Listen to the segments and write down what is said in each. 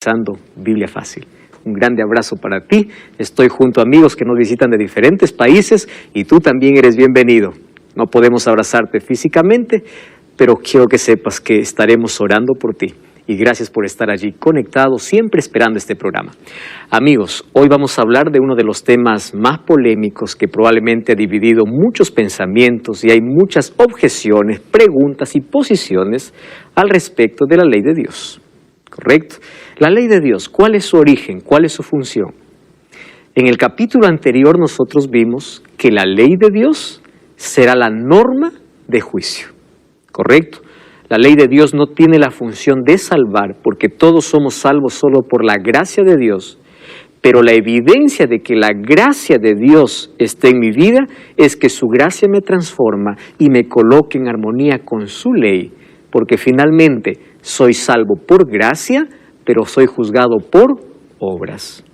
Usando Biblia Fácil. Un grande abrazo para ti. Estoy junto a amigos que nos visitan de diferentes países y tú también eres bienvenido. No podemos abrazarte físicamente, pero quiero que sepas que estaremos orando por ti. Y gracias por estar allí conectado, siempre esperando este programa. Amigos, hoy vamos a hablar de uno de los temas más polémicos que probablemente ha dividido muchos pensamientos y hay muchas objeciones, preguntas y posiciones al respecto de la ley de Dios. ¿Correcto? La ley de Dios, ¿cuál es su origen? ¿Cuál es su función? En el capítulo anterior nosotros vimos que la ley de Dios será la norma de juicio. ¿Correcto? La ley de Dios no tiene la función de salvar porque todos somos salvos solo por la gracia de Dios. Pero la evidencia de que la gracia de Dios esté en mi vida es que su gracia me transforma y me coloca en armonía con su ley. Porque finalmente soy salvo por gracia, pero soy juzgado por obras.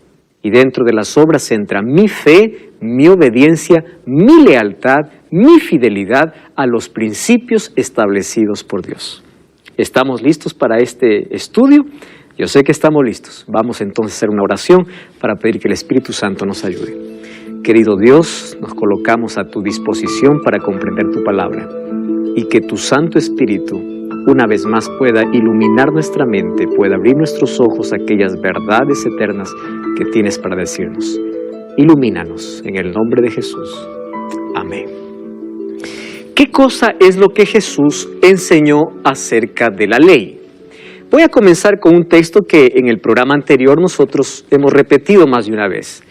Y dentro de las obras entra mi fe, mi obediencia, mi lealtad, mi fidelidad a los principios establecidos por Dios. ¿Estamos listos para este estudio? Yo sé que estamos listos. Vamos entonces a hacer una oración para pedir que el Espíritu Santo nos ayude. Querido Dios, nos colocamos a tu disposición para comprender tu palabra y que tu Santo Espíritu una vez más pueda iluminar nuestra mente, pueda abrir nuestros ojos a aquellas verdades eternas que tienes para decirnos. Ilumínanos en el nombre de Jesús. Amén. ¿Qué cosa es lo que Jesús enseñó acerca de la ley? Voy a comenzar con un texto que en el programa anterior nosotros hemos repetido más de una vez.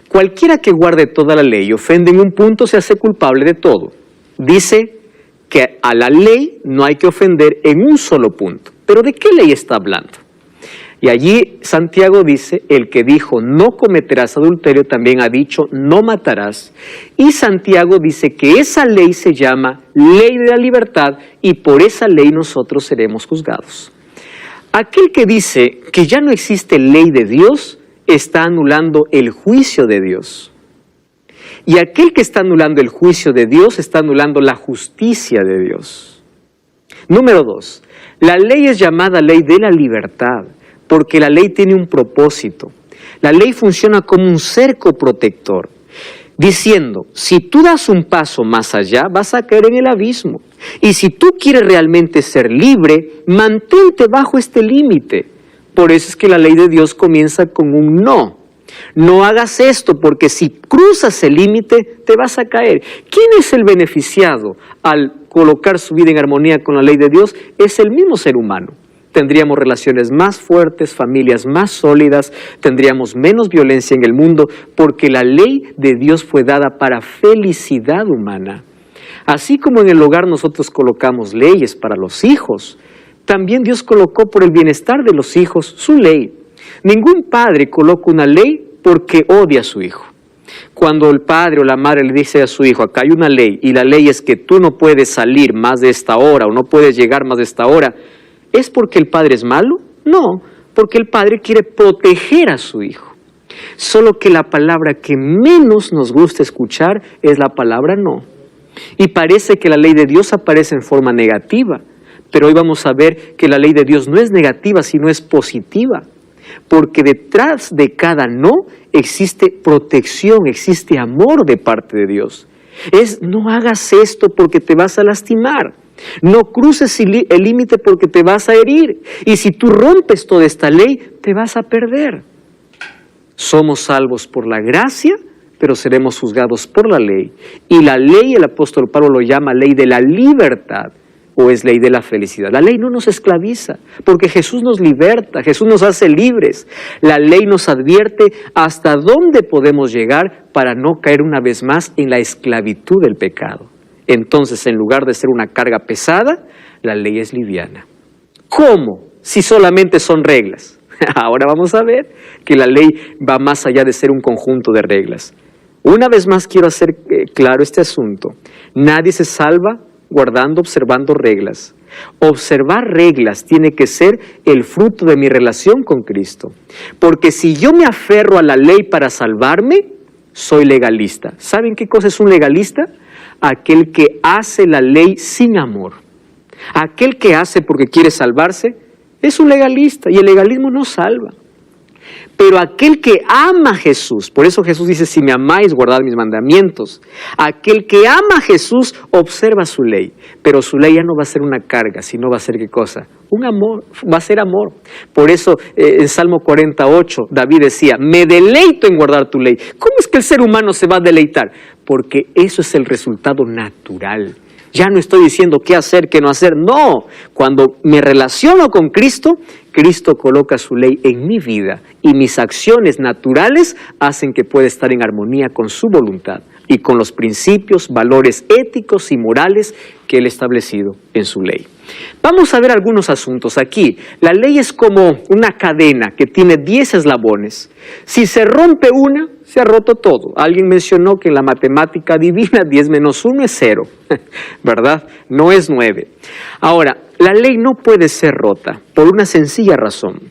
Cualquiera que guarde toda la ley y ofende en un punto se hace culpable de todo. Dice que a la ley no hay que ofender en un solo punto. ¿Pero de qué ley está hablando? Y allí Santiago dice, el que dijo no cometerás adulterio también ha dicho no matarás. Y Santiago dice que esa ley se llama ley de la libertad y por esa ley nosotros seremos juzgados. Aquel que dice que ya no existe ley de Dios está anulando el juicio de Dios. Y aquel que está anulando el juicio de Dios está anulando la justicia de Dios. Número 2. La ley es llamada ley de la libertad porque la ley tiene un propósito. La ley funciona como un cerco protector, diciendo, si tú das un paso más allá, vas a caer en el abismo. Y si tú quieres realmente ser libre, mantente bajo este límite. Por eso es que la ley de Dios comienza con un no. No hagas esto porque si cruzas el límite te vas a caer. ¿Quién es el beneficiado al colocar su vida en armonía con la ley de Dios? Es el mismo ser humano. Tendríamos relaciones más fuertes, familias más sólidas, tendríamos menos violencia en el mundo porque la ley de Dios fue dada para felicidad humana. Así como en el hogar nosotros colocamos leyes para los hijos, también Dios colocó por el bienestar de los hijos su ley. Ningún padre coloca una ley porque odia a su hijo. Cuando el padre o la madre le dice a su hijo, acá hay una ley, y la ley es que tú no puedes salir más de esta hora o no puedes llegar más de esta hora, ¿es porque el padre es malo? No, porque el padre quiere proteger a su hijo. Solo que la palabra que menos nos gusta escuchar es la palabra no. Y parece que la ley de Dios aparece en forma negativa, pero hoy vamos a ver que la ley de Dios no es negativa, sino es positiva. Porque detrás de cada no existe protección, existe amor de parte de Dios. No hagas esto porque te vas a lastimar. No cruces el límite porque te vas a herir. Y si tú rompes toda esta ley, te vas a perder. Somos salvos por la gracia, pero seremos juzgados por la ley. Y la ley, el apóstol Pablo lo llama ley de la libertad. ¿O es ley de la felicidad? La ley no nos esclaviza, porque Jesús nos liberta, Jesús nos hace libres. La ley nos advierte hasta dónde podemos llegar para no caer una vez más en la esclavitud del pecado. Entonces, en lugar de ser una carga pesada, la ley es liviana. ¿Cómo? Si solamente son reglas. Ahora vamos a ver que la ley va más allá de ser un conjunto de reglas. Una vez más quiero hacer claro este asunto. Nadie se salva observando reglas. Observar reglas tiene que ser el fruto de mi relación con Cristo. Porque si yo me aferro a la ley para salvarme, soy legalista. ¿Saben qué cosa es un legalista? Aquel que hace la ley sin amor. Aquel que hace porque quiere salvarse es un legalista y el legalismo no salva. Pero aquel que ama a Jesús, por eso Jesús dice, si me amáis, guardad mis mandamientos. Aquel que ama a Jesús observa su ley, pero su ley ya no va a ser una carga, sino va a ser ¿qué cosa? Un amor, va a ser amor. Por eso en Salmo 48 David decía, me deleito en guardar tu ley. ¿Cómo es que el ser humano se va a deleitar? Porque eso es el resultado natural. Ya no estoy diciendo qué hacer, qué no hacer. No, cuando me relaciono con Cristo, Cristo coloca su ley en mi vida y mis acciones naturales hacen que pueda estar en armonía con su voluntad y con los principios, valores éticos y morales que Él ha establecido en su ley. Vamos a ver algunos asuntos aquí. La ley es como una cadena que tiene 10 eslabones. Si se rompe una, se ha roto todo. Alguien mencionó que en la matemática divina 10 menos 1 es 0, ¿verdad? No es 9. Ahora, la ley no puede ser rota por una sencilla razón.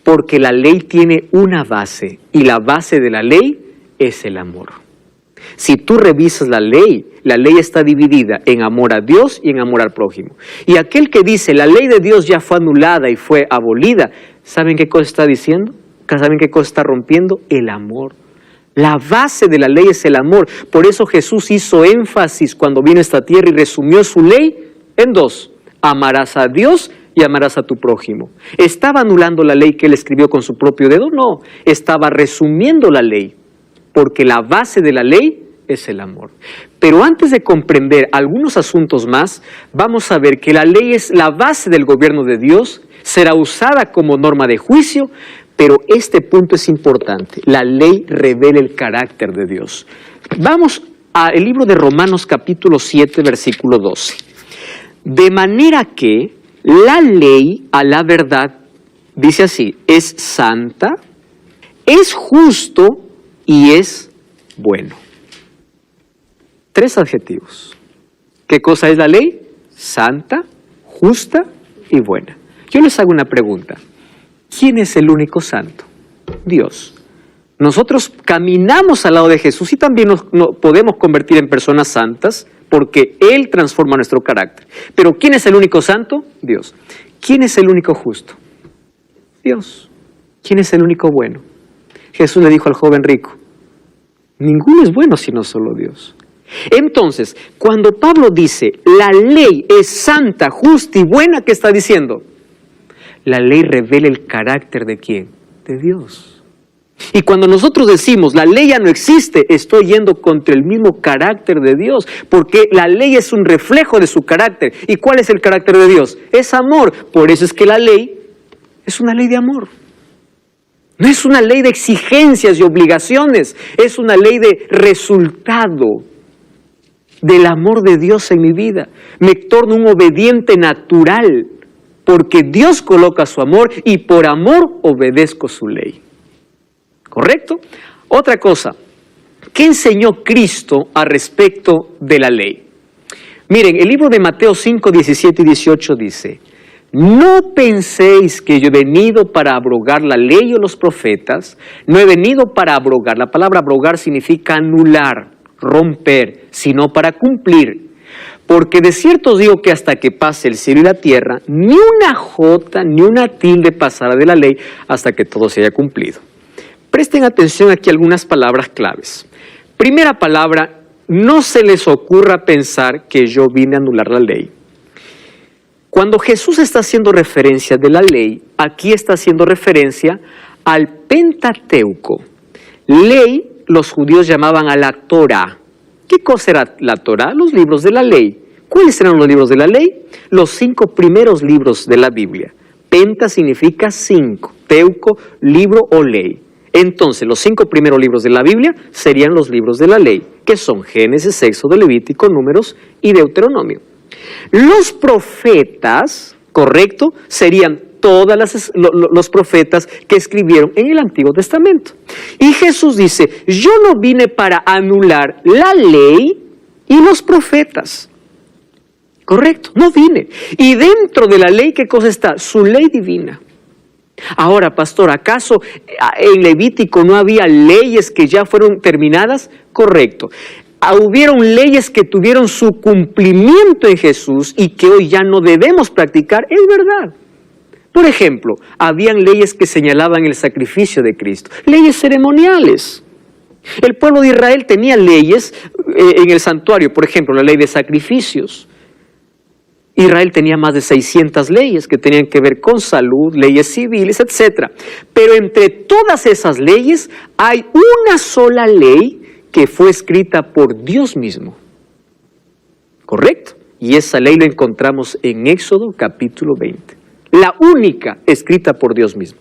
Porque la ley tiene una base y la base de la ley es el amor. Si tú revisas la ley está dividida en amor a Dios y en amor al prójimo. Y aquel que dice la ley de Dios ya fue anulada y fue abolida, ¿saben qué cosa está diciendo? ¿Saben qué cosa está rompiendo? El amor. La base de la ley es el amor. Por eso Jesús hizo énfasis cuando vino a esta tierra y resumió su ley en 2. Amarás a Dios y amarás a tu prójimo. ¿Estaba anulando la ley que él escribió con su propio dedo? No, estaba resumiendo la ley. Porque la base de la ley es el amor. Pero antes de comprender algunos asuntos más, vamos a ver que la ley es la base del gobierno de Dios, será usada como norma de juicio, pero este punto es importante. La ley revela el carácter de Dios. Vamos al libro de Romanos capítulo 7, versículo 12. De manera que la ley a la verdad, dice así, es santa, es justo y es bueno. 3 adjetivos. ¿Qué cosa es la ley? Santa, justa y buena. Yo les hago una pregunta. ¿Quién es el único santo? Dios. Nosotros caminamos al lado de Jesús y también nos podemos convertir en personas santas porque Él transforma nuestro carácter. Pero ¿quién es el único santo? Dios. ¿Quién es el único justo? Dios. ¿Quién es el único bueno? Jesús le dijo al joven rico, ninguno es bueno sino solo Dios. Entonces, cuando Pablo dice, la ley es santa, justa y buena, ¿qué está diciendo? La ley revela el carácter ¿de quién? De Dios. Y cuando nosotros decimos, la ley ya no existe, estoy yendo contra el mismo carácter de Dios, porque la ley es un reflejo de su carácter. ¿Y cuál es el carácter de Dios? Es amor. Por eso es que la ley es una ley de amor. No es una ley de exigencias y obligaciones, es una ley de resultado del amor de Dios en mi vida. Me torno un obediente natural, porque Dios coloca su amor y por amor obedezco su ley. ¿Correcto? Otra cosa, ¿qué enseñó Cristo al respecto de la ley? Miren, el libro de Mateo 5, 17 y 18 dice, no penséis que yo he venido para abrogar la ley o los profetas, no he venido para abrogar. La palabra abrogar significa anular, romper, sino para cumplir. Porque de cierto os digo que hasta que pase el cielo y la tierra, ni una jota ni una tilde pasará de la ley hasta que todo se haya cumplido. Presten atención aquí a algunas palabras claves. Primera palabra, no se les ocurra pensar que yo vine a anular la ley. Cuando Jesús está haciendo referencia de la ley, aquí está haciendo referencia al Pentateuco. Ley, los judíos llamaban a la Torá. ¿Qué cosa era la Torá? Los libros de la ley. ¿Cuáles eran los libros de la ley? Los 5 primeros libros de la Biblia. Penta significa 5, teuco, libro o ley. Entonces, los 5 primeros libros de la Biblia serían los libros de la ley, que son Génesis, Éxodo, Levítico, Números y Deuteronomio. Los profetas, correcto, serían todos los profetas que escribieron en el Antiguo Testamento. Y Jesús dice, yo no vine para anular la ley y los profetas. Correcto, no vine. Y dentro de la ley, ¿qué cosa está? Su ley divina. Ahora, pastor, ¿acaso en Levítico no había leyes que ya fueron terminadas? Correcto. Hubieron leyes que tuvieron su cumplimiento en Jesús y que hoy ya no debemos practicar, es verdad. Por ejemplo, habían leyes que señalaban el sacrificio de Cristo, leyes ceremoniales. El pueblo de Israel tenía leyes en el santuario, por ejemplo, la ley de sacrificios. Israel tenía más de 600 leyes que tenían que ver con salud, leyes civiles, etc. Pero entre todas esas leyes hay una sola ley que fue escrita por Dios mismo. ¿Correcto? Y esa ley la encontramos en Éxodo capítulo 20. La única escrita por Dios mismo.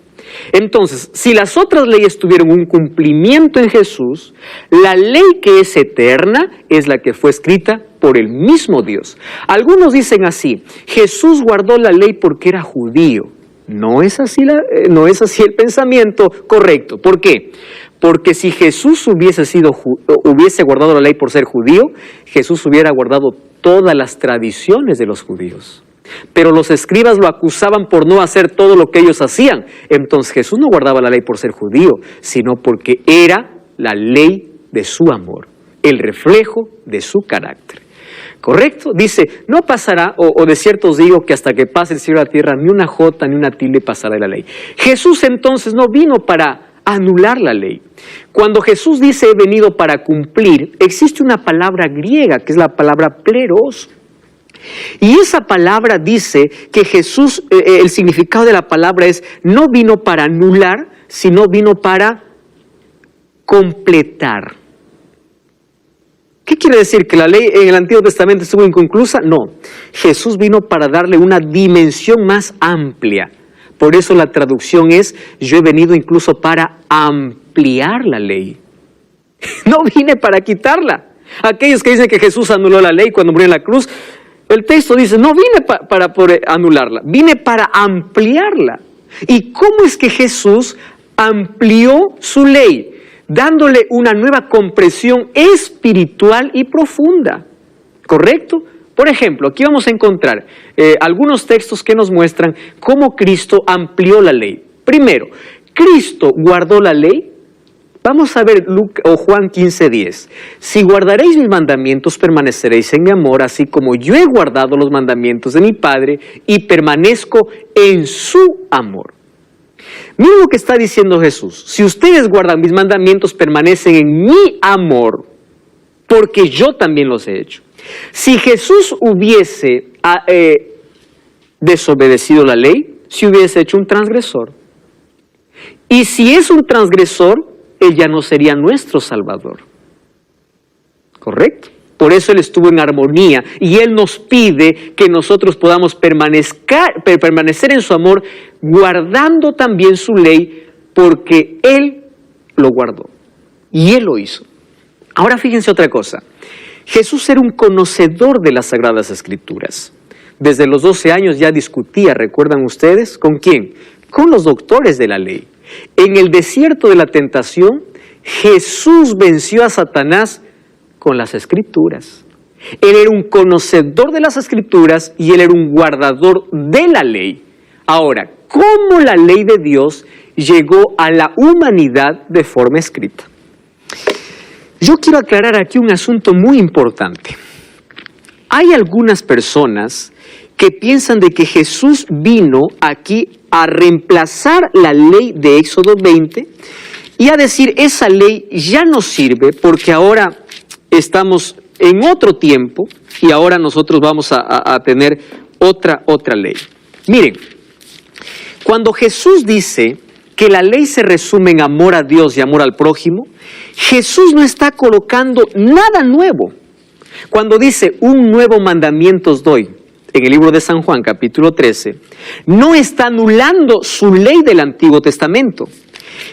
Entonces, si las otras leyes tuvieron un cumplimiento en Jesús, la ley que es eterna es la que fue escrita por el mismo Dios. Algunos dicen así: Jesús guardó la ley porque era judío. No es así el pensamiento correcto. ¿Por qué? Porque si Jesús hubiese guardado la ley por ser judío, Jesús hubiera guardado todas las tradiciones de los judíos. Pero los escribas lo acusaban por no hacer todo lo que ellos hacían. Entonces Jesús no guardaba la ley por ser judío, sino porque era la ley de su amor, el reflejo de su carácter. ¿Correcto? Dice, no pasará, o de cierto os digo que hasta que pase el cielo y la tierra, ni una jota ni una tilde pasará de la ley. Jesús entonces no vino para anular la ley. Cuando Jesús dice he venido para cumplir, existe una palabra griega que es la palabra pleros. Y esa palabra dice que Jesús, el significado de la palabra es, no vino para anular, sino vino para completar. ¿Qué quiere decir? ¿Que la ley en el Antiguo Testamento estuvo inconclusa? No. Jesús vino para darle una dimensión más amplia. Por eso la traducción es, yo he venido incluso para ampliar la ley. No vine para quitarla. Aquellos que dicen que Jesús anuló la ley cuando murió en la cruz, el texto dice, no vine para anularla, vine para ampliarla. ¿Y cómo es que Jesús amplió su ley? Dándole una nueva comprensión espiritual y profunda. ¿Correcto? Por ejemplo, aquí vamos a encontrar algunos textos que nos muestran cómo Cristo amplió la ley. Primero, ¿Cristo guardó la ley? Vamos a ver Juan 15:10. Si guardaréis mis mandamientos, permaneceréis en mi amor, así como yo he guardado los mandamientos de mi Padre y permanezco en su amor. Miren lo que está diciendo Jesús. Si ustedes guardan mis mandamientos, permanecen en mi amor, porque yo también los he hecho. Si Jesús hubiese desobedecido la ley, se hubiese hecho un transgresor. Y si es un transgresor, Él ya no sería nuestro Salvador. ¿Correcto? Por eso Él estuvo en armonía y Él nos pide que nosotros podamos permanecer en su amor, guardando también su ley, porque Él lo guardó y Él lo hizo. Ahora fíjense otra cosa. Jesús era un conocedor de las Sagradas Escrituras. Desde los 12 años ya discutía, ¿recuerdan ustedes? ¿Con quién? Con los doctores de la ley. En el desierto de la tentación, Jesús venció a Satanás con las Escrituras. Él era un conocedor de las Escrituras y Él era un guardador de la ley. Ahora, ¿cómo la ley de Dios llegó a la humanidad de forma escrita? Yo quiero aclarar aquí un asunto muy importante. Hay algunas personas que piensan de que Jesús vino aquí a reemplazar la ley de Éxodo 20 y a decir esa ley ya no sirve porque ahora estamos en otro tiempo y ahora nosotros vamos a tener otra ley. Miren, cuando Jesús dice que la ley se resume en amor a Dios y amor al prójimo, Jesús no está colocando nada nuevo. Cuando dice un nuevo mandamiento os doy, en el libro de San Juan, capítulo 13, no está anulando su ley del Antiguo Testamento.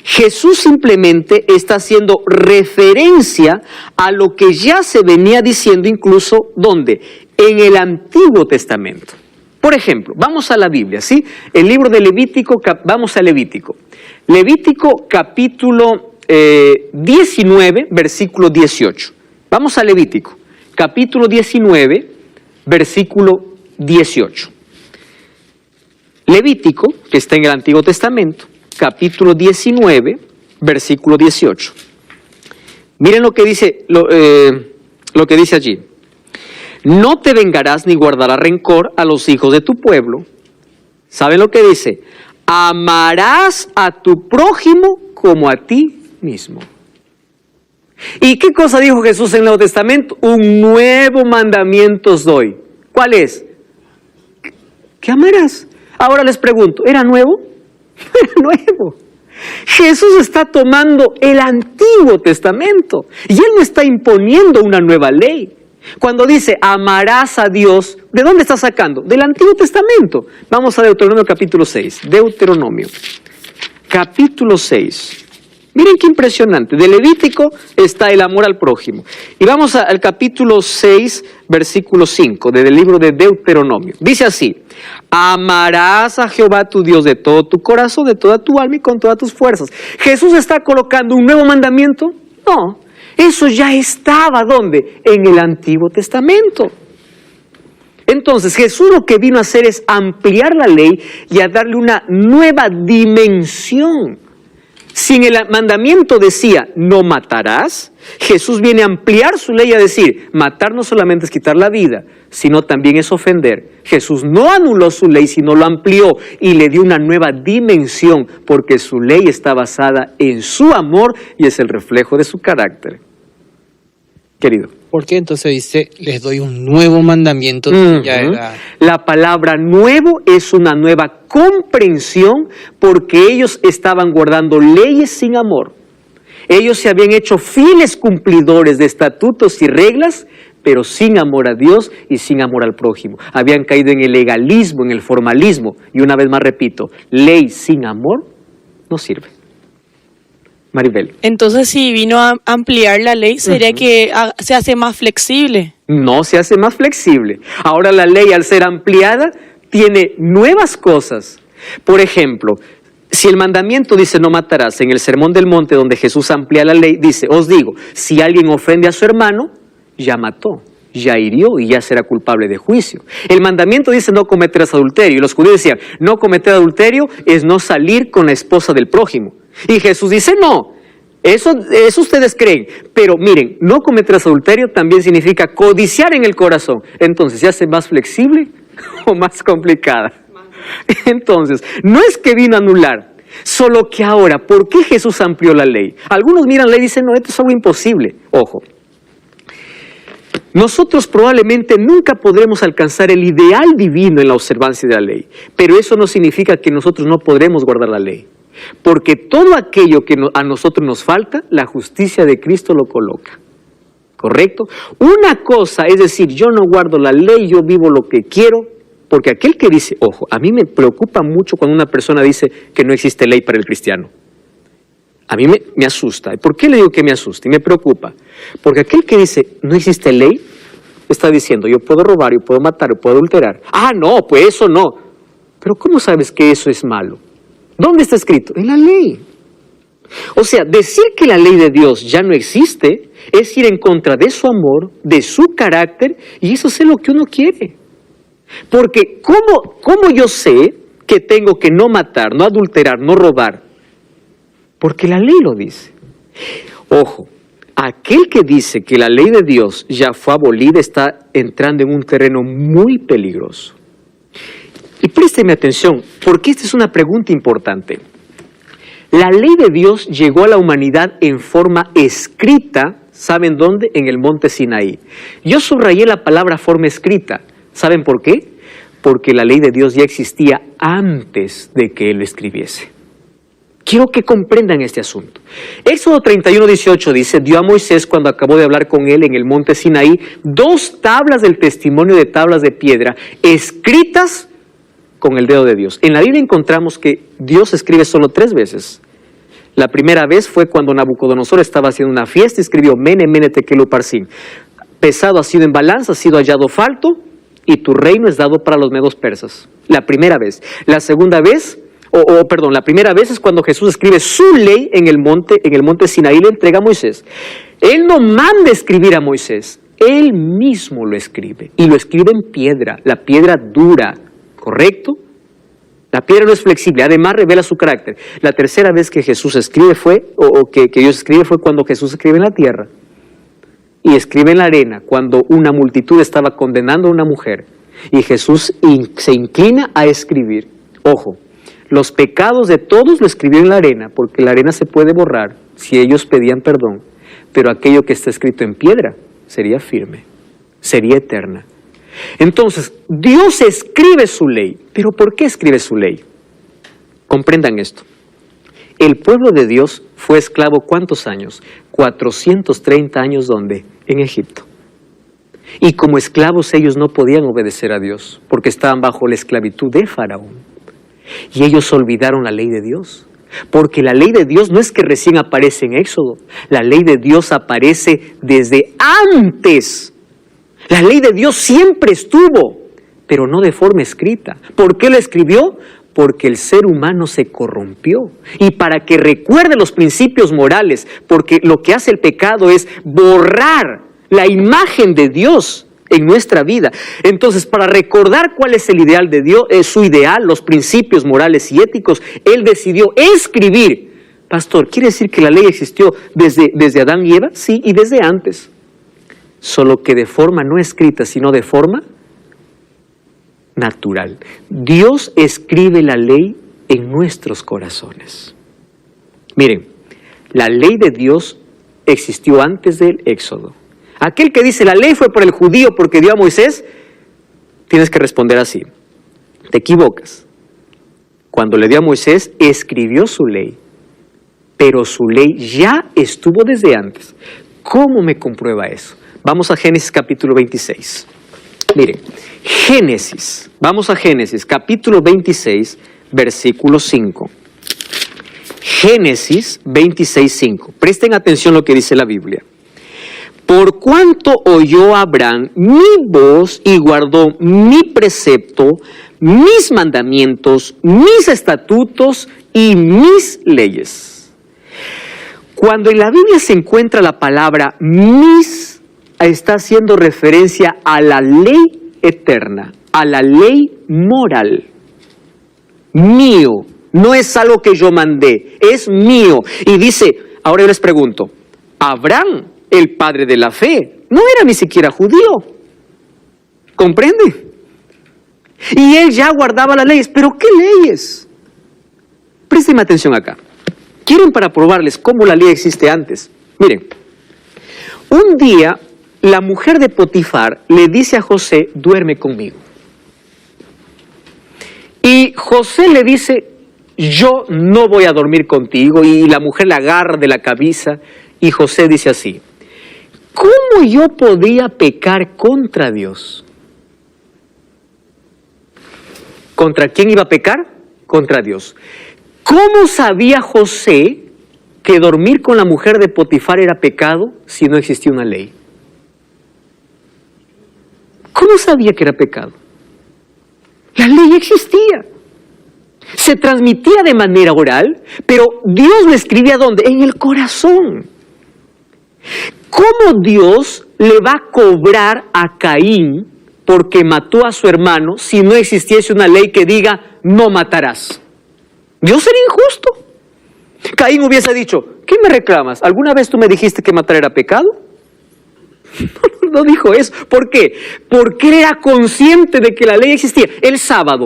Jesús simplemente está haciendo referencia a lo que ya se venía diciendo incluso, ¿dónde? En el Antiguo Testamento. Por ejemplo, vamos a la Biblia, ¿sí? El libro de Levítico, vamos a Levítico. Levítico capítulo 19, versículo 18. Vamos a Levítico, capítulo 19, versículo 18. Levítico, que está en el Antiguo Testamento, capítulo 19, versículo 18. Miren lo que dice, lo que dice allí. No te vengarás ni guardarás rencor a los hijos de tu pueblo, ¿Saben lo que dice? Amarás a tu prójimo como a ti mismo. ¿Y qué cosa dijo Jesús en el Nuevo Testamento? Un nuevo mandamiento os doy. ¿Cuál es? ¿Qué amarás? Ahora les pregunto, ¿era nuevo? Era nuevo. Jesús está tomando el Antiguo Testamento y Él no está imponiendo una nueva ley. Cuando dice amarás a Dios, ¿de dónde está sacando? Del Antiguo Testamento. Vamos a Deuteronomio capítulo 6. Deuteronomio capítulo 6. Miren qué impresionante. De Levítico está el amor al prójimo. Y vamos al capítulo 6, versículo 5, del libro de Deuteronomio. Dice así: amarás a Jehová tu Dios de todo tu corazón, de toda tu alma y con todas tus fuerzas. ¿Jesús está colocando un nuevo mandamiento? No. Eso ya estaba, ¿dónde? En el Antiguo Testamento. Entonces, Jesús lo que vino a hacer es ampliar la ley y a darle una nueva dimensión. Si en el mandamiento decía, no matarás, Jesús viene a ampliar su ley a decir, matar no solamente es quitar la vida, sino también es ofender. Jesús no anuló su ley, sino lo amplió y le dio una nueva dimensión, porque su ley está basada en su amor y es el reflejo de su carácter. Querido. ¿Por qué entonces dice, les doy un nuevo mandamiento? Ya era... La palabra nuevo es una nueva comprensión porque ellos estaban guardando leyes sin amor. Ellos se habían hecho fieles cumplidores de estatutos y reglas, pero sin amor a Dios y sin amor al prójimo. Habían caído en el legalismo, en el formalismo. Y una vez más repito, ley sin amor no sirve. Maribel. Entonces, si vino a ampliar la ley, ¿sería que se hace más flexible? No se hace más flexible. Ahora la ley, al ser ampliada, tiene nuevas cosas. Por ejemplo, si el mandamiento dice no matarás, en el Sermón del Monte, donde Jesús amplía la ley, dice, os digo, si alguien ofende a su hermano, ya mató, ya hirió y ya será culpable de juicio. El mandamiento dice no cometerás adulterio. Y los judíos decían, no cometer adulterio es no salir con la esposa del prójimo. Y Jesús dice, no, eso ustedes creen, pero miren, no cometerás adulterio también significa codiciar en el corazón. Entonces, ¿se hace más flexible o más complicada? Entonces, no es que vino a anular, solo que ahora, ¿por qué Jesús amplió la ley? Algunos miran la ley y dicen, no, esto es algo imposible. Ojo, nosotros probablemente nunca podremos alcanzar el ideal divino en la observancia de la ley, pero eso no significa que nosotros no podremos guardar la ley. Porque todo aquello que a nosotros nos falta, la justicia de Cristo lo coloca. ¿Correcto? Una cosa es decir, yo no guardo la ley, yo vivo lo que quiero, porque aquel que dice, ojo, a mí me preocupa mucho cuando una persona dice que no existe ley para el cristiano. A mí me asusta. ¿Y por qué le digo que me asusta? Y me preocupa. Porque aquel que dice, no existe ley, está diciendo, yo puedo robar, yo puedo matar, yo puedo adulterar. Ah, no, pues eso no. Pero ¿cómo sabes que eso es malo? ¿Dónde está escrito? En la ley. O sea, decir que la ley de Dios ya no existe es ir en contra de su amor, de su carácter, y eso es lo que uno quiere. Porque ¿cómo yo sé que tengo que no matar, no adulterar, no robar? Porque la ley lo dice. Ojo, aquel que dice que la ley de Dios ya fue abolida está entrando en un terreno muy peligroso. Y présteme atención, porque esta es una pregunta importante. La ley de Dios llegó a la humanidad en forma escrita, ¿saben dónde? En el monte Sinaí. Yo subrayé la palabra forma escrita. ¿Saben por qué? Porque la ley de Dios ya existía antes de que Él lo escribiese. Quiero que comprendan este asunto. Éxodo 31:18 dice, dio a Moisés cuando acabó de hablar con él en el monte Sinaí 2 tablas del testimonio de tablas de piedra escritas con el dedo de Dios. En la Biblia encontramos que Dios escribe solo 3 veces. La primera vez fue cuando Nabucodonosor estaba haciendo una fiesta y escribió Mene, Mene, Tekel, Uparsin. Pesado ha sido en balanza, ha sido hallado falto y tu reino es dado para los medos persas. La primera vez. La segunda vez, la primera vez es cuando Jesús escribe su ley en el monte Sinaí, le entrega a Moisés. Él no manda escribir a Moisés, Él mismo lo escribe y lo escribe en piedra, la piedra dura. ¿Correcto? La piedra no es flexible, además revela su carácter. La tercera vez que Jesús escribe que Dios escribe fue cuando Jesús escribe en la tierra. Y escribe en la arena, cuando una multitud estaba condenando a una mujer. Y Jesús se inclina a escribir. Ojo, los pecados de todos lo escribió en la arena, porque la arena se puede borrar si ellos pedían perdón, pero aquello que está escrito en piedra sería firme, sería eterna. Entonces, Dios escribe su ley. ¿Pero por qué escribe su ley? Comprendan esto. El pueblo de Dios fue esclavo ¿cuántos años? 430 años, ¿dónde? En Egipto. Y como esclavos ellos no podían obedecer a Dios, porque estaban bajo la esclavitud de Faraón. Y ellos olvidaron la ley de Dios. Porque la ley de Dios no es que recién aparece en Éxodo. La ley de Dios aparece desde antes. La ley de Dios siempre estuvo, pero no de forma escrita. ¿Por qué la escribió? Porque el ser humano se corrompió. Y para que recuerde los principios morales, porque lo que hace el pecado es borrar la imagen de Dios en nuestra vida. Entonces, para recordar cuál es el ideal de Dios, su ideal, los principios morales y éticos, Él decidió escribir. Pastor, ¿quiere decir que la ley existió desde Adán y Eva? Sí, y desde antes. Solo que de forma no escrita, sino de forma natural. Dios escribe la ley en nuestros corazones. Miren, la ley de Dios existió antes del Éxodo. Aquel que dice la ley fue por el judío porque dio a Moisés, tienes que responder así. Te equivocas. Cuando le dio a Moisés, escribió su ley, pero su ley ya estuvo desde antes. ¿Cómo me comprueba eso? Vamos a Génesis capítulo 26. Miren, Génesis, vamos a Génesis capítulo 26, versículo 5. Génesis 26, 5. Presten atención a lo que dice la Biblia. Por cuanto oyó Abraham mi voz y guardó mi precepto, mis mandamientos, mis estatutos y mis leyes. Cuando en la Biblia se encuentra la palabra mis, está haciendo referencia a la ley eterna, a la ley moral. Mío, no es algo que yo mandé, es mío. Y dice, ahora yo les pregunto, Abraham, el padre de la fe, no era ni siquiera judío. ¿Comprende? Y él ya guardaba las leyes. ¿Pero qué leyes? Presten atención acá. Quieren para probarles cómo la ley existe antes. Miren, un día la mujer de Potifar le dice a José, duerme conmigo. Y José le dice, yo no voy a dormir contigo. Y la mujer la agarra de la cabeza y José dice así, ¿cómo yo podía pecar contra Dios? ¿Contra quién iba a pecar? Contra Dios. ¿Cómo sabía José que dormir con la mujer de Potifar era pecado si no existía una ley? ¿Cómo sabía que era pecado? La ley existía. Se transmitía de manera oral, pero Dios lo escribía ¿dónde? En el corazón. ¿Cómo Dios le va a cobrar a Caín porque mató a su hermano si no existiese una ley que diga no matarás? Dios sería injusto. Caín hubiese dicho, ¿qué me reclamas? ¿Alguna vez tú me dijiste que matar era pecado? No dijo eso. ¿Por qué? Porque él era consciente de que la ley existía. El sábado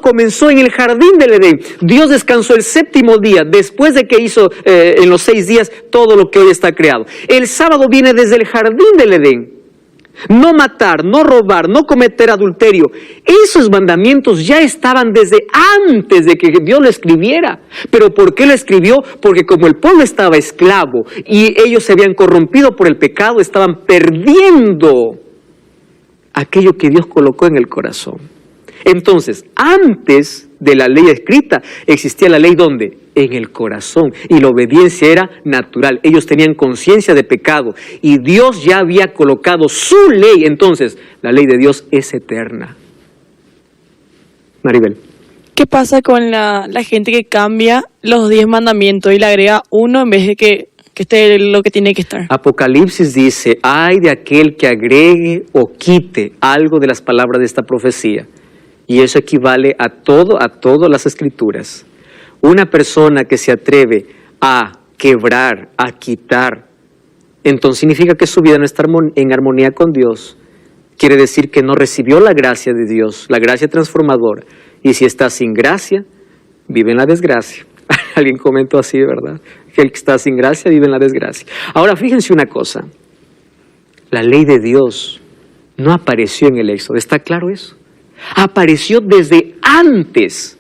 comenzó en el jardín del Edén. Dios descansó el séptimo día, después de que hizo en los 6 días todo lo que hoy está creado. El sábado viene desde el jardín del Edén. No matar, no robar, no cometer adulterio. Esos mandamientos ya estaban desde antes de que Dios lo escribiera. ¿Pero por qué lo escribió? Porque como el pueblo estaba esclavo y ellos se habían corrompido por el pecado, estaban perdiendo aquello que Dios colocó en el corazón. Entonces, antes de la ley escrita, existía la ley ¿dónde? En el corazón. Y la obediencia era natural. Ellos tenían conciencia de pecado. Y Dios ya había colocado su ley. Entonces, la ley de Dios es eterna. Maribel. ¿Qué pasa con la gente que cambia los 10 mandamientos y le agrega uno en vez de que esté lo que tiene que estar? Apocalipsis dice, ay de aquel que agregue o quite algo de las palabras de esta profecía. Y eso equivale a todas las escrituras. Una persona que se atreve a quebrar, a quitar, entonces significa que su vida no está en armonía con Dios. Quiere decir que no recibió la gracia de Dios, la gracia transformadora, Y si está sin gracia, vive en la desgracia. Alguien comentó así, ¿verdad? Que el que está sin gracia vive en la desgracia. Ahora, fíjense una cosa. La ley de Dios no apareció en el Éxodo. ¿Está claro eso? Apareció desde antes.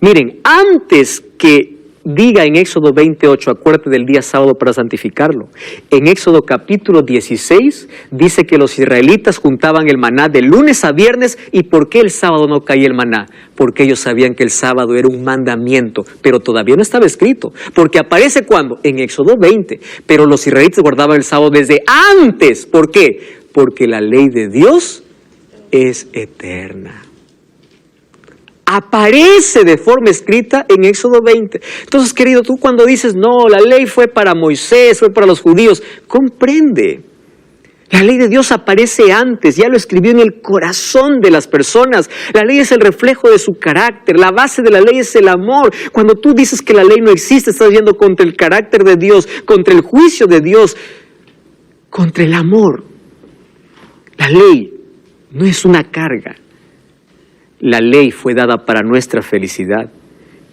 Miren, antes que diga en Éxodo 28, acuérdate del día sábado para santificarlo. En Éxodo capítulo 16 dice que los israelitas juntaban el maná de lunes a viernes. ¿Y por qué el sábado no caía el maná? Porque ellos sabían que el sábado era un mandamiento, pero todavía no estaba escrito. Porque aparece ¿cuándo? En Éxodo 20. Pero los israelitas guardaban el sábado desde antes. ¿Por qué? Porque la ley de Dios es eterna. Aparece de forma escrita en Éxodo 20. Entonces, querido, tú cuando dices, no, la ley fue para Moisés, fue para los judíos, comprende. La ley de Dios aparece antes, ya lo escribió en el corazón de las personas. La ley es el reflejo de su carácter, la base de la ley es el amor. Cuando tú dices que la ley no existe, estás yendo contra el carácter de Dios, contra el juicio de Dios, contra el amor. La ley no es una carga. La ley fue dada para nuestra felicidad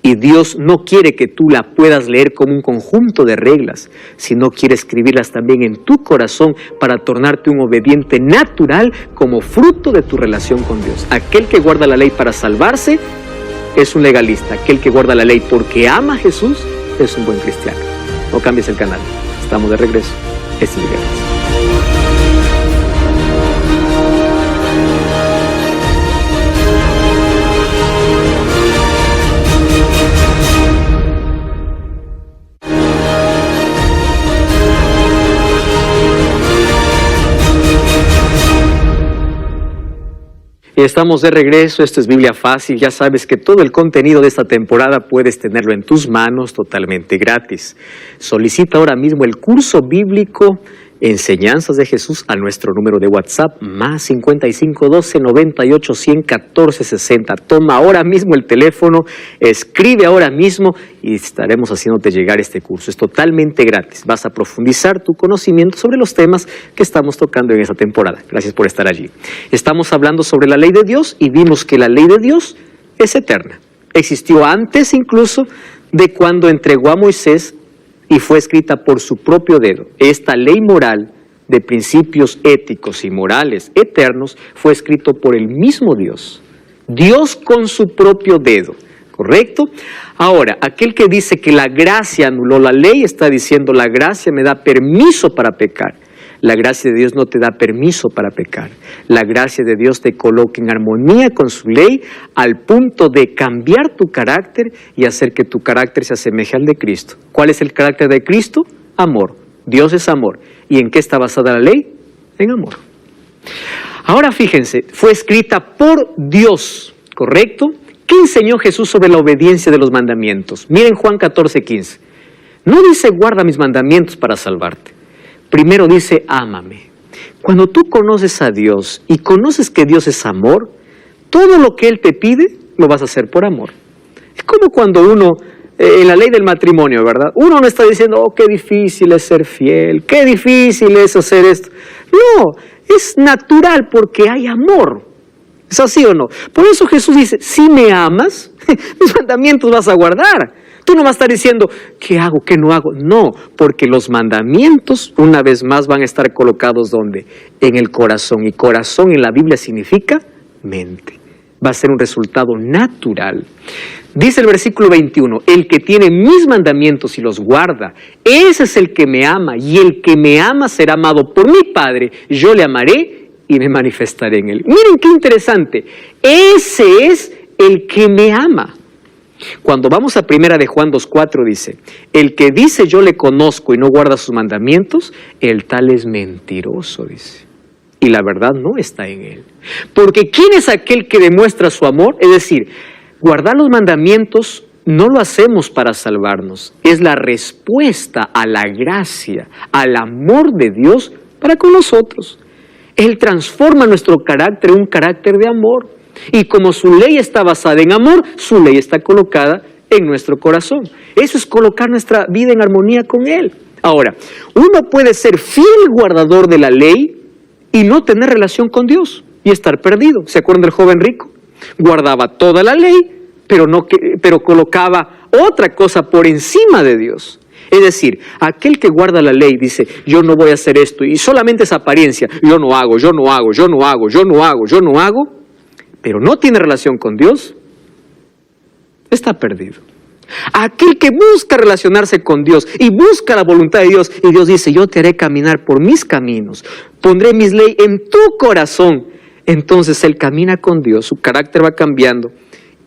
y Dios no quiere que tú la puedas leer como un conjunto de reglas, sino quiere escribirlas también en tu corazón para tornarte un obediente natural como fruto de tu relación con Dios. Aquel que guarda la ley para salvarse es un legalista. Aquel que guarda la ley porque ama a Jesús es un buen cristiano. No cambies el canal. Estamos de regreso. Este es el Viernes. Y estamos de regreso, esto es Biblia Fácil, ya sabes que todo el contenido de esta temporada puedes tenerlo en tus manos totalmente gratis. Solicita ahora mismo el curso bíblico Enseñanzas de Jesús a nuestro número de WhatsApp, más 5512 98 100 14 60. Toma ahora mismo el teléfono, escribe ahora mismo y estaremos haciéndote llegar este curso. Es totalmente gratis. Vas a profundizar tu conocimiento sobre los temas que estamos tocando en esta temporada. Gracias por estar allí. Estamos hablando sobre la ley de Dios y vimos que la ley de Dios es eterna. Existió antes incluso de cuando entregó a Moisés y fue escrita por su propio dedo. Esta ley moral de principios éticos y morales eternos fue escrito por el mismo Dios. Dios con su propio dedo, ¿correcto? Ahora, aquel que dice que la gracia anuló la ley, está diciendo la gracia me da permiso para pecar. La gracia de Dios no te da permiso para pecar. La gracia de Dios te coloca en armonía con su ley al punto de cambiar tu carácter y hacer que tu carácter se asemeje al de Cristo. ¿Cuál es el carácter de Cristo? Amor. Dios es amor. ¿Y en qué está basada la ley? En amor. Ahora fíjense, fue escrita por Dios, ¿correcto? ¿Qué enseñó Jesús sobre la obediencia de los mandamientos? Miren Juan 14:15. No dice guarda mis mandamientos para salvarte. Primero dice, ámame. Cuando tú conoces a Dios y conoces que Dios es amor, todo lo que Él te pide, lo vas a hacer por amor. Es como cuando uno, en la ley del matrimonio, ¿verdad? Uno no está diciendo, oh, qué difícil es ser fiel, qué difícil es hacer esto. No, es natural porque hay amor. ¿Es así o no? Por eso Jesús dice, si me amas, mis mandamientos vas a guardar. Tú no vas a estar diciendo, ¿qué hago, qué no hago? No, porque los mandamientos, una vez más, van a estar colocados ¿dónde? En el corazón. Y corazón en la Biblia significa mente. Va a ser un resultado natural. Dice el versículo 21, el que tiene mis mandamientos y los guarda, ese es el que me ama. Y el que me ama será amado por mi Padre. Yo le amaré y me manifestaré en él. Miren qué interesante. Ese es el que me ama. Cuando vamos a 1 de Juan 2:4 dice, el que dice yo le conozco y no guarda sus mandamientos, el tal es mentiroso, dice. Y la verdad no está en él. Porque ¿quién es aquel que demuestra su amor? Es decir, guardar los mandamientos no lo hacemos para salvarnos. Es la respuesta a la gracia, al amor de Dios para con nosotros. Él transforma nuestro carácter en un carácter de amor. Y como su ley está basada en amor, su ley está colocada en nuestro corazón. Eso es colocar nuestra vida en armonía con Él. Ahora, uno puede ser fiel guardador de la ley y no tener relación con Dios y estar perdido. ¿Se acuerdan del joven rico? Guardaba toda la ley, pero colocaba otra cosa por encima de Dios. Es decir, aquel que guarda la ley dice, yo no voy a hacer esto, y solamente es apariencia, yo no hago, pero no tiene relación con Dios, está perdido. Aquel que busca relacionarse con Dios y busca la voluntad de Dios, y Dios dice, yo te haré caminar por mis caminos, pondré mis leyes en tu corazón, entonces él camina con Dios, su carácter va cambiando,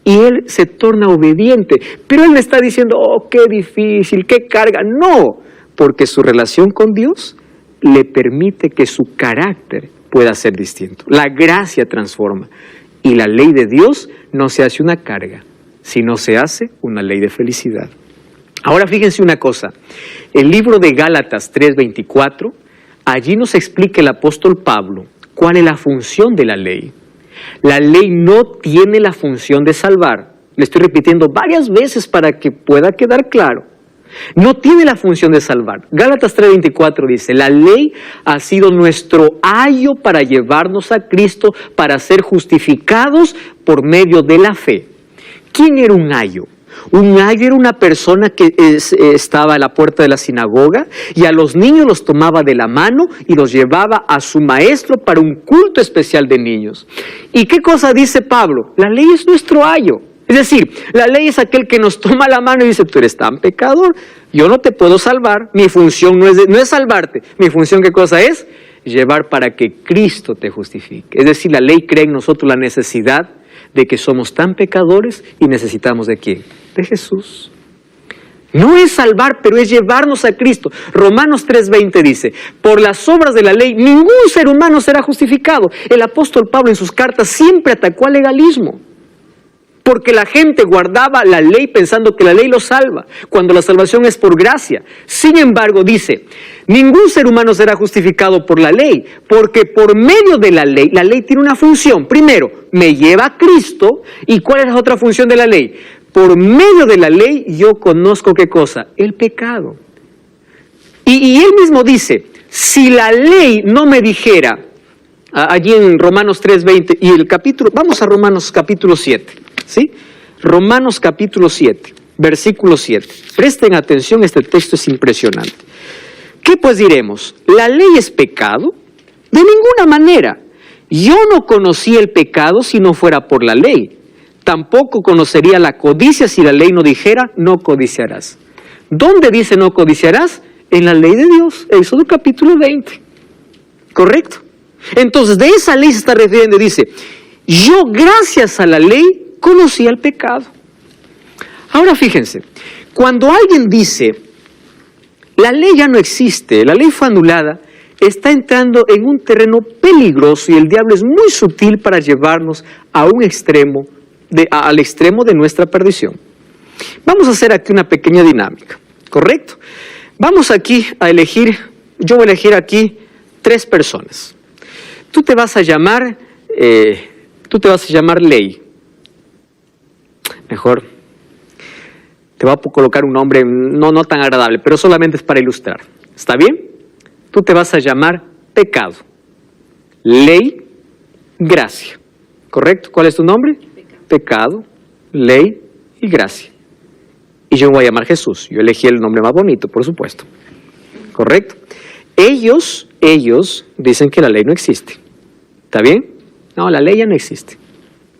y él se torna obediente. Pero él no está diciendo, oh, qué difícil, qué carga. No, porque su relación con Dios le permite que su carácter pueda ser distinto. La gracia transforma. Y la ley de Dios no se hace una carga, sino se hace una ley de felicidad. Ahora fíjense una cosa. El libro de Gálatas 3:24, allí nos explica el apóstol Pablo cuál es la función de la ley. La ley no tiene la función de salvar. Le estoy repitiendo varias veces para que pueda quedar claro. No tiene la función de salvar. Gálatas 3:24 dice, la ley ha sido nuestro ayo para llevarnos a Cristo, para ser justificados por medio de la fe. ¿Quién era un ayo? Un ayo era una persona que estaba a la puerta de la sinagoga y a los niños los tomaba de la mano y los llevaba a su maestro para un culto especial de niños. ¿Y qué cosa dice Pablo? La ley es nuestro ayo. Es decir, la ley es aquel que nos toma la mano y dice, tú eres tan pecador, yo no te puedo salvar, mi función no es salvarte, mi función ¿qué cosa es? Llevar para que Cristo te justifique. Es decir, la ley crea en nosotros la necesidad de que somos tan pecadores y necesitamos ¿de quién? De Jesús. No es salvar, pero es llevarnos a Cristo. Romanos 3:20 dice, por las obras de la ley ningún ser humano será justificado. El apóstol Pablo en sus cartas siempre atacó al legalismo, porque la gente guardaba la ley pensando que la ley los salva, cuando la salvación es por gracia. Sin embargo, dice, ningún ser humano será justificado por la ley, porque por medio de la ley tiene una función. Primero, me lleva a Cristo. ¿Y cuál es la otra función de la ley? Por medio de la ley yo conozco ¿qué cosa? El pecado. Y él mismo dice, si la ley no me dijera, allí en Romanos 3:20, y el capítulo, vamos a Romanos capítulo 7, ¿sí? Romanos capítulo 7, versículo 7. Presten atención, este texto es impresionante. ¿Qué pues diremos? ¿La ley es pecado? De ninguna manera. Yo no conocí el pecado si no fuera por la ley. Tampoco conocería la codicia si la ley no dijera, no codiciarás. ¿Dónde dice no codiciarás? En la ley de Dios, Éxodo capítulo 20. ¿Correcto? Entonces, de esa ley se está refiriendo y dice, yo gracias a la ley conocí el pecado. Ahora fíjense, cuando alguien dice, la ley ya no existe, la ley fue anulada, está entrando en un terreno peligroso y el diablo es muy sutil para llevarnos a un extremo, al extremo de nuestra perdición. Vamos a hacer aquí una pequeña dinámica, ¿correcto? Vamos aquí a elegir, yo voy a elegir aquí 3 personas. Tú te vas a llamar Ley. Mejor, te voy a colocar un nombre no tan agradable, pero solamente es para ilustrar. ¿Está bien? Tú te vas a llamar Pecado. Ley, Gracia. ¿Correcto? ¿Cuál es tu nombre? Pecado, Ley y Gracia. Y yo me voy a llamar Jesús. Yo elegí el nombre más bonito, por supuesto. ¿Correcto? Ellos dicen que la ley no existe. ¿Está bien? No, la ley ya no existe.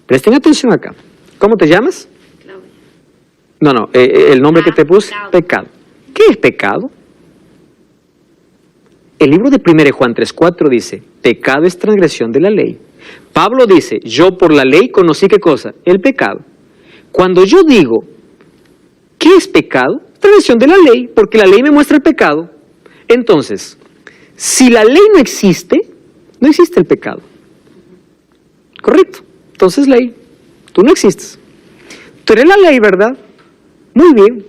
Presten atención acá. ¿Cómo te llamas? Claudia. No, el nombre que te puse, pecado. ¿Qué es pecado? El libro de 1 Juan 3:4 dice, pecado es transgresión de la ley. Pablo dice, yo por la ley conocí ¿qué cosa? El pecado. Cuando yo digo, ¿qué es pecado? Transgresión de la ley, porque la ley me muestra el pecado. Entonces, si la ley no existe el pecado. ¿Correcto? Entonces ley, tú no existes. Tú eres la ley, ¿verdad? Muy bien.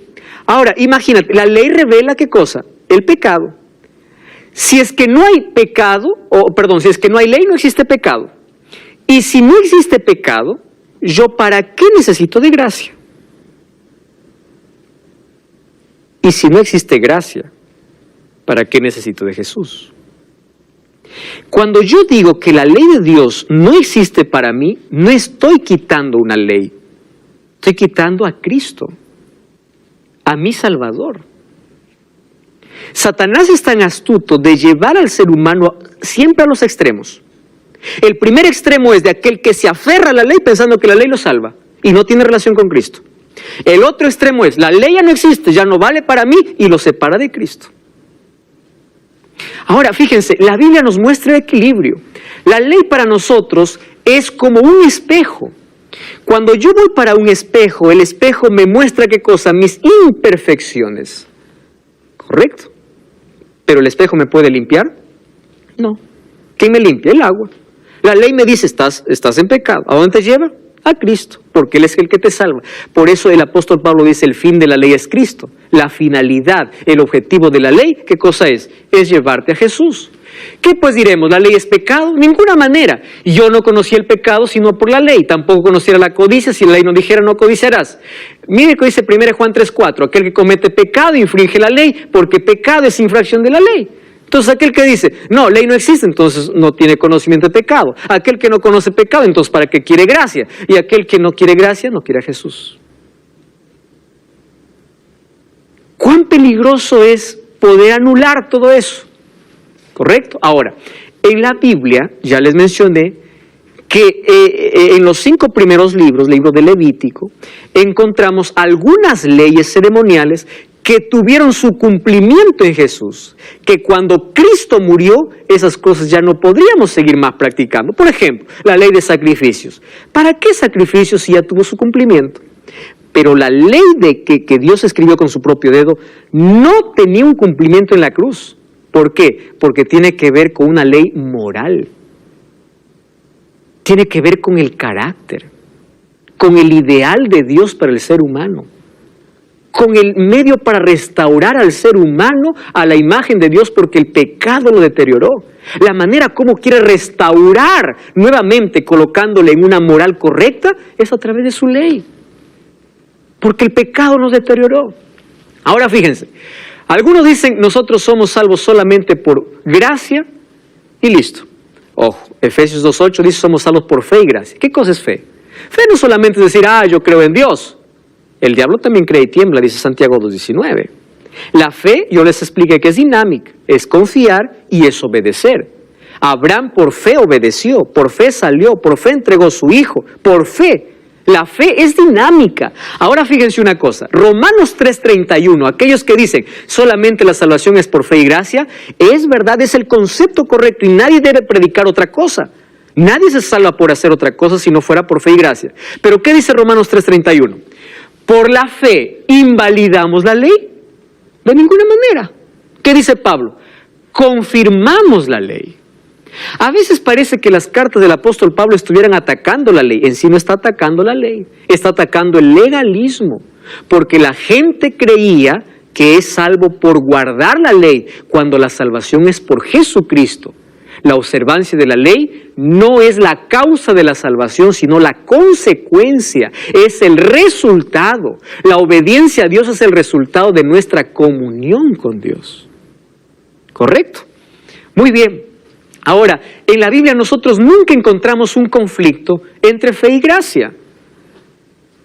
Ahora, imagínate, la ley revela ¿qué cosa? El pecado. Si es que no hay pecado, si es que no hay ley, no existe pecado. Y si no existe pecado, ¿yo para qué necesito de gracia? Y si no existe gracia, ¿para qué necesito de Jesús? Cuando yo digo que la ley de Dios no existe para mí, no estoy quitando una ley. Estoy quitando a Cristo, a mi Salvador. Satanás es tan astuto de llevar al ser humano siempre a los extremos. El primer extremo es de aquel que se aferra a la ley pensando que la ley lo salva y no tiene relación con Cristo. El otro extremo es, la ley ya no existe, ya no vale para mí y lo separa de Cristo. Ahora, fíjense, la Biblia nos muestra el equilibrio. La ley para nosotros es como un espejo. Cuando yo voy para un espejo, el espejo me muestra ¿qué cosa? Mis imperfecciones. ¿Correcto? ¿Pero el espejo me puede limpiar? No. ¿Quién me limpia? El agua. La ley me dice, estás en pecado. ¿A dónde te lleva? A Cristo, porque Él es el que te salva. Por eso el apóstol Pablo dice, el fin de la ley es Cristo. La finalidad, el objetivo de la ley, ¿qué cosa es? Es llevarte a Jesús. ¿Qué pues diremos? ¿La ley es pecado? Ninguna manera. Yo no conocí el pecado sino por la ley. Tampoco conociera la codicia si la ley no dijera no codiciarás. Mire que dice 1 Juan 3:4. Aquel que comete pecado infringe la ley, porque pecado es infracción de la ley. Entonces aquel que dice, no, ley no existe, entonces no tiene conocimiento de pecado. Aquel que no conoce pecado, entonces ¿para qué quiere gracia? Y aquel que no quiere gracia, no quiere a Jesús. ¿Cuán peligroso es poder anular todo eso? ¿Correcto? Ahora, en la Biblia, ya les mencioné, que en los 5 primeros libros, libro de Levítico, encontramos algunas leyes ceremoniales que tuvieron su cumplimiento en Jesús, que cuando Cristo murió, esas cosas ya no podríamos seguir más practicando. Por ejemplo, la ley de sacrificios. ¿Para qué sacrificios si ya tuvo su cumplimiento? Pero la ley de que Dios escribió con su propio dedo no tenía un cumplimiento en la cruz. ¿Por qué? Porque tiene que ver con una ley moral. Tiene que ver con el carácter, con el ideal de Dios para el ser humano, con el medio para restaurar al ser humano a la imagen de Dios porque el pecado lo deterioró. La manera como quiere restaurar nuevamente colocándole en una moral correcta es a través de su ley. Porque el pecado nos deterioró. Ahora fíjense, algunos dicen nosotros somos salvos solamente por gracia y listo. Ojo, Efesios 2:8 dice somos salvos por fe y gracia. ¿Qué cosa es fe? Fe no solamente es decir, yo creo en Dios. El diablo también cree y tiembla, dice Santiago 2:19. La fe, yo les expliqué que es dinámica, es confiar y es obedecer. Abraham por fe obedeció, por fe salió, por fe entregó su hijo, por fe. La fe es dinámica. Ahora fíjense una cosa, Romanos 3:31, aquellos que dicen solamente la salvación es por fe y gracia, es verdad, es el concepto correcto y nadie debe predicar otra cosa. Nadie se salva por hacer otra cosa si no fuera por fe y gracia. Pero ¿qué dice Romanos 3:31? ¿Por la fe invalidamos la ley? De ninguna manera. ¿Qué dice Pablo? Confirmamos la ley. A veces parece que las cartas del apóstol Pablo estuvieran atacando la ley. En sí no está atacando la ley, está atacando el legalismo. Porque la gente creía que es salvo por guardar la ley, cuando la salvación es por Jesucristo. La observancia de la ley no es la causa de la salvación, sino la consecuencia, es el resultado. La obediencia a Dios es el resultado de nuestra comunión con Dios. ¿Correcto? Muy bien. Ahora, en la Biblia nosotros nunca encontramos un conflicto entre fe y gracia.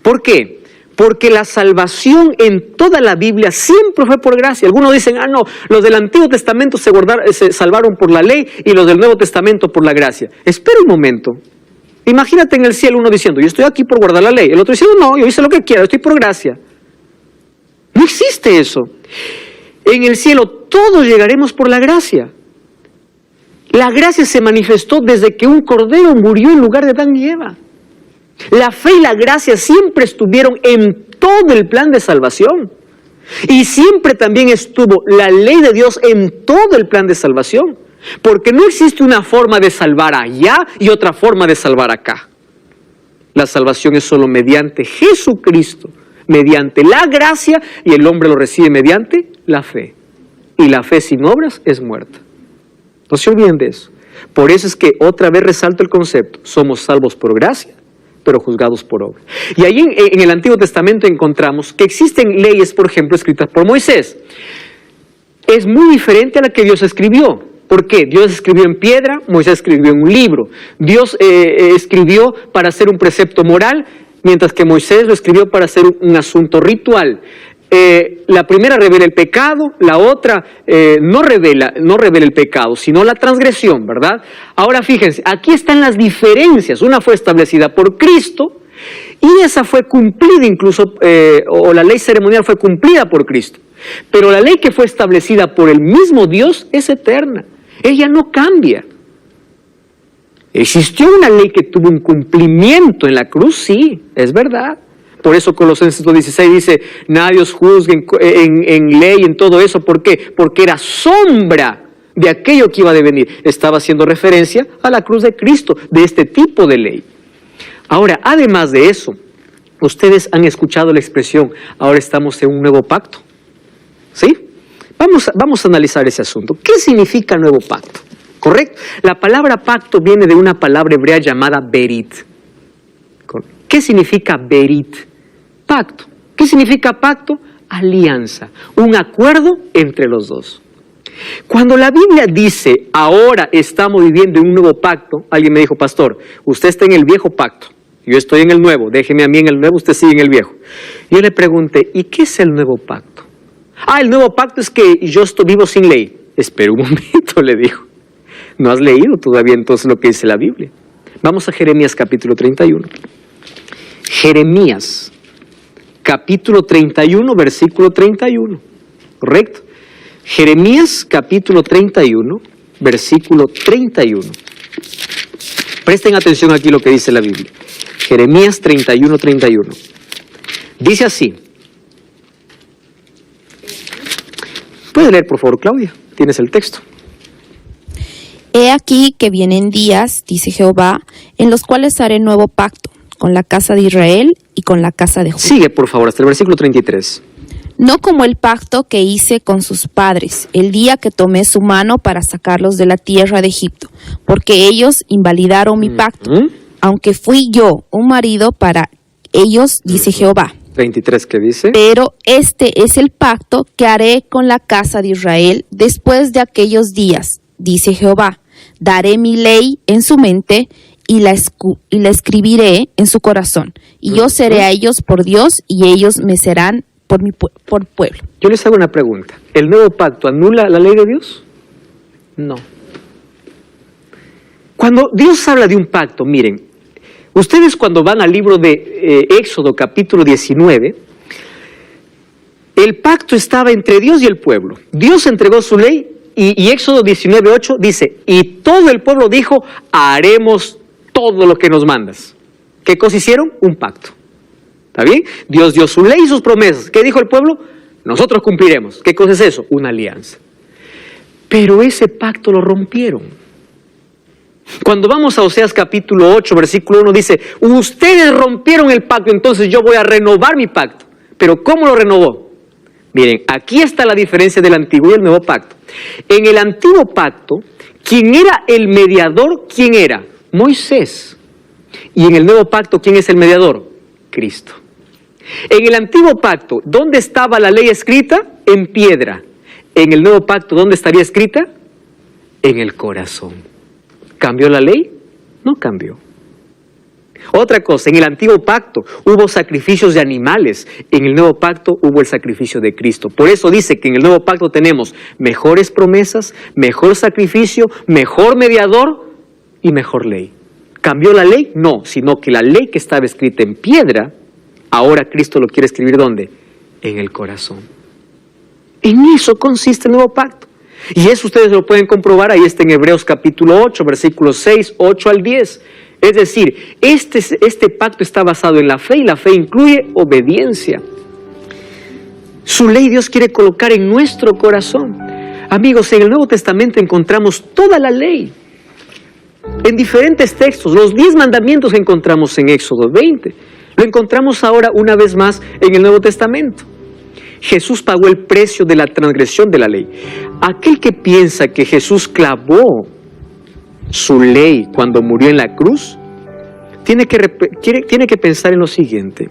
¿Por qué? Porque la salvación en toda la Biblia siempre fue por gracia. Algunos dicen, no, los del Antiguo Testamento se salvaron por la ley y los del Nuevo Testamento por la gracia. Espera un momento. Imagínate en el cielo uno diciendo, yo estoy aquí por guardar la ley. El otro diciendo, no, yo hice lo que quiero, estoy por gracia. No existe eso. En el cielo todos llegaremos por la gracia. La gracia se manifestó desde que un cordero murió en lugar de Adán y Eva. La fe y la gracia siempre estuvieron en todo el plan de salvación. Y siempre también estuvo la ley de Dios en todo el plan de salvación. Porque no existe una forma de salvar allá y otra forma de salvar acá. La salvación es solo mediante Jesucristo, mediante la gracia, y el hombre lo recibe mediante la fe. Y la fe sin obras es muerta. No se olviden de eso. Por eso es que otra vez resalto el concepto. Somos salvos por gracia, pero juzgados por obra. Y ahí en el Antiguo Testamento encontramos que existen leyes, por ejemplo, escritas por Moisés. Es muy diferente a la que Dios escribió. ¿Por qué? Dios escribió en piedra, Moisés escribió en un libro. Dios escribió para hacer un precepto moral, mientras que Moisés lo escribió para hacer un asunto ritual. La primera revela el pecado, la otra no revela el pecado, sino la transgresión, ¿verdad? Ahora fíjense, aquí están las diferencias. Una fue establecida por Cristo y esa fue cumplida incluso, o la ley ceremonial fue cumplida por Cristo. Pero la ley que fue establecida por el mismo Dios es eterna. Ella no cambia. ¿Existió una ley que tuvo un cumplimiento en la cruz? Sí, es verdad. Por eso Colosenses 2:16 dice, nadie os juzgue en ley, en todo eso. ¿Por qué? Porque era sombra de aquello que iba a devenir. Estaba haciendo referencia a la cruz de Cristo, de este tipo de ley. Ahora, además de eso, ustedes han escuchado la expresión, ahora estamos en un nuevo pacto. ¿Sí? Vamos a analizar ese asunto. ¿Qué significa nuevo pacto? ¿Correcto? La palabra pacto viene de una palabra hebrea llamada berit. ¿Qué significa berit? Pacto. ¿Qué significa pacto? Alianza. Un acuerdo entre los dos. Cuando la Biblia dice, ahora estamos viviendo en un nuevo pacto, alguien me dijo, pastor, usted está en el viejo pacto, yo estoy en el nuevo, déjeme a mí en el nuevo, usted sigue en el viejo. Yo le pregunté, ¿y qué es el nuevo pacto? El nuevo pacto es que yo vivo sin ley. Espera un momento, le dijo. No has leído todavía entonces lo que dice la Biblia. Vamos a Jeremías capítulo 31. Jeremías capítulo 31, versículo 31. ¿Correcto? Jeremías capítulo 31, versículo 31. Presten atención aquí lo que dice la Biblia. Jeremías 31, 31. Dice así. ¿Puedes leer, por favor, Claudia? Tienes el texto. He aquí que vienen días, dice Jehová, en los cuales haré nuevo pacto con la casa de Israel y con la casa de Judá. Sigue, por favor, hasta el versículo 33. No como el pacto que hice con sus padres, el día que tomé su mano para sacarlos de la tierra de Egipto, porque ellos invalidaron mi pacto, aunque fui yo un marido para ellos, dice Jehová. 23, ¿qué dice? Pero este es el pacto que haré con la casa de Israel después de aquellos días, dice Jehová. Daré mi ley en su mente y la escribiré en su corazón. Y yo seré a ellos por Dios y ellos me serán por pueblo. Yo les hago una pregunta. ¿El nuevo pacto anula la ley de Dios? No. Cuando Dios habla de un pacto, miren, ustedes cuando van al libro de Éxodo capítulo 19, el pacto estaba entre Dios y el pueblo. Dios entregó su ley y Éxodo 19:8 dice, y todo el pueblo dijo, haremos todo lo que nos mandas. ¿Qué cosa hicieron? Un pacto. ¿Está bien? Dios dio su ley y sus promesas. ¿Qué dijo el pueblo? Nosotros cumpliremos. ¿Qué cosa es eso? Una alianza. Pero ese pacto lo rompieron. Cuando vamos a Oseas capítulo 8, versículo 1, dice, ustedes rompieron el pacto, entonces yo voy a renovar mi pacto. ¿Pero cómo lo renovó? Miren, aquí está la diferencia del antiguo y el nuevo pacto. En el antiguo pacto, ¿quién era el mediador? ¿Quién era? Moisés. Y en el nuevo pacto, ¿quién es el mediador? Cristo. En el antiguo pacto, ¿dónde estaba la ley escrita? En piedra. En el nuevo pacto, ¿dónde estaría escrita? En el corazón. ¿Cambió la ley? No cambió. Otra cosa, en el antiguo pacto hubo sacrificios de animales, en el nuevo pacto hubo el sacrificio de Cristo. Por eso dice que en el nuevo pacto tenemos mejores promesas, mejor sacrificio, mejor mediador y mejor ley. ¿Cambió la ley? No, sino que la ley que estaba escrita en piedra, ahora Cristo lo quiere escribir ¿dónde? En el corazón. En eso consiste el nuevo pacto. Y eso ustedes lo pueden comprobar, ahí está en Hebreos capítulo 8, versículos 6, 8 al 10. Es decir, este pacto está basado en la fe y la fe incluye obediencia. Su ley Dios quiere colocar en nuestro corazón. Amigos, en el Nuevo Testamento encontramos toda la ley. En diferentes textos, los 10 mandamientos que encontramos en Éxodo 20, lo encontramos ahora una vez más en el Nuevo Testamento. Jesús pagó el precio de la transgresión de la ley. Aquel que piensa que Jesús clavó su ley cuando murió en la cruz, tiene que pensar en lo siguiente.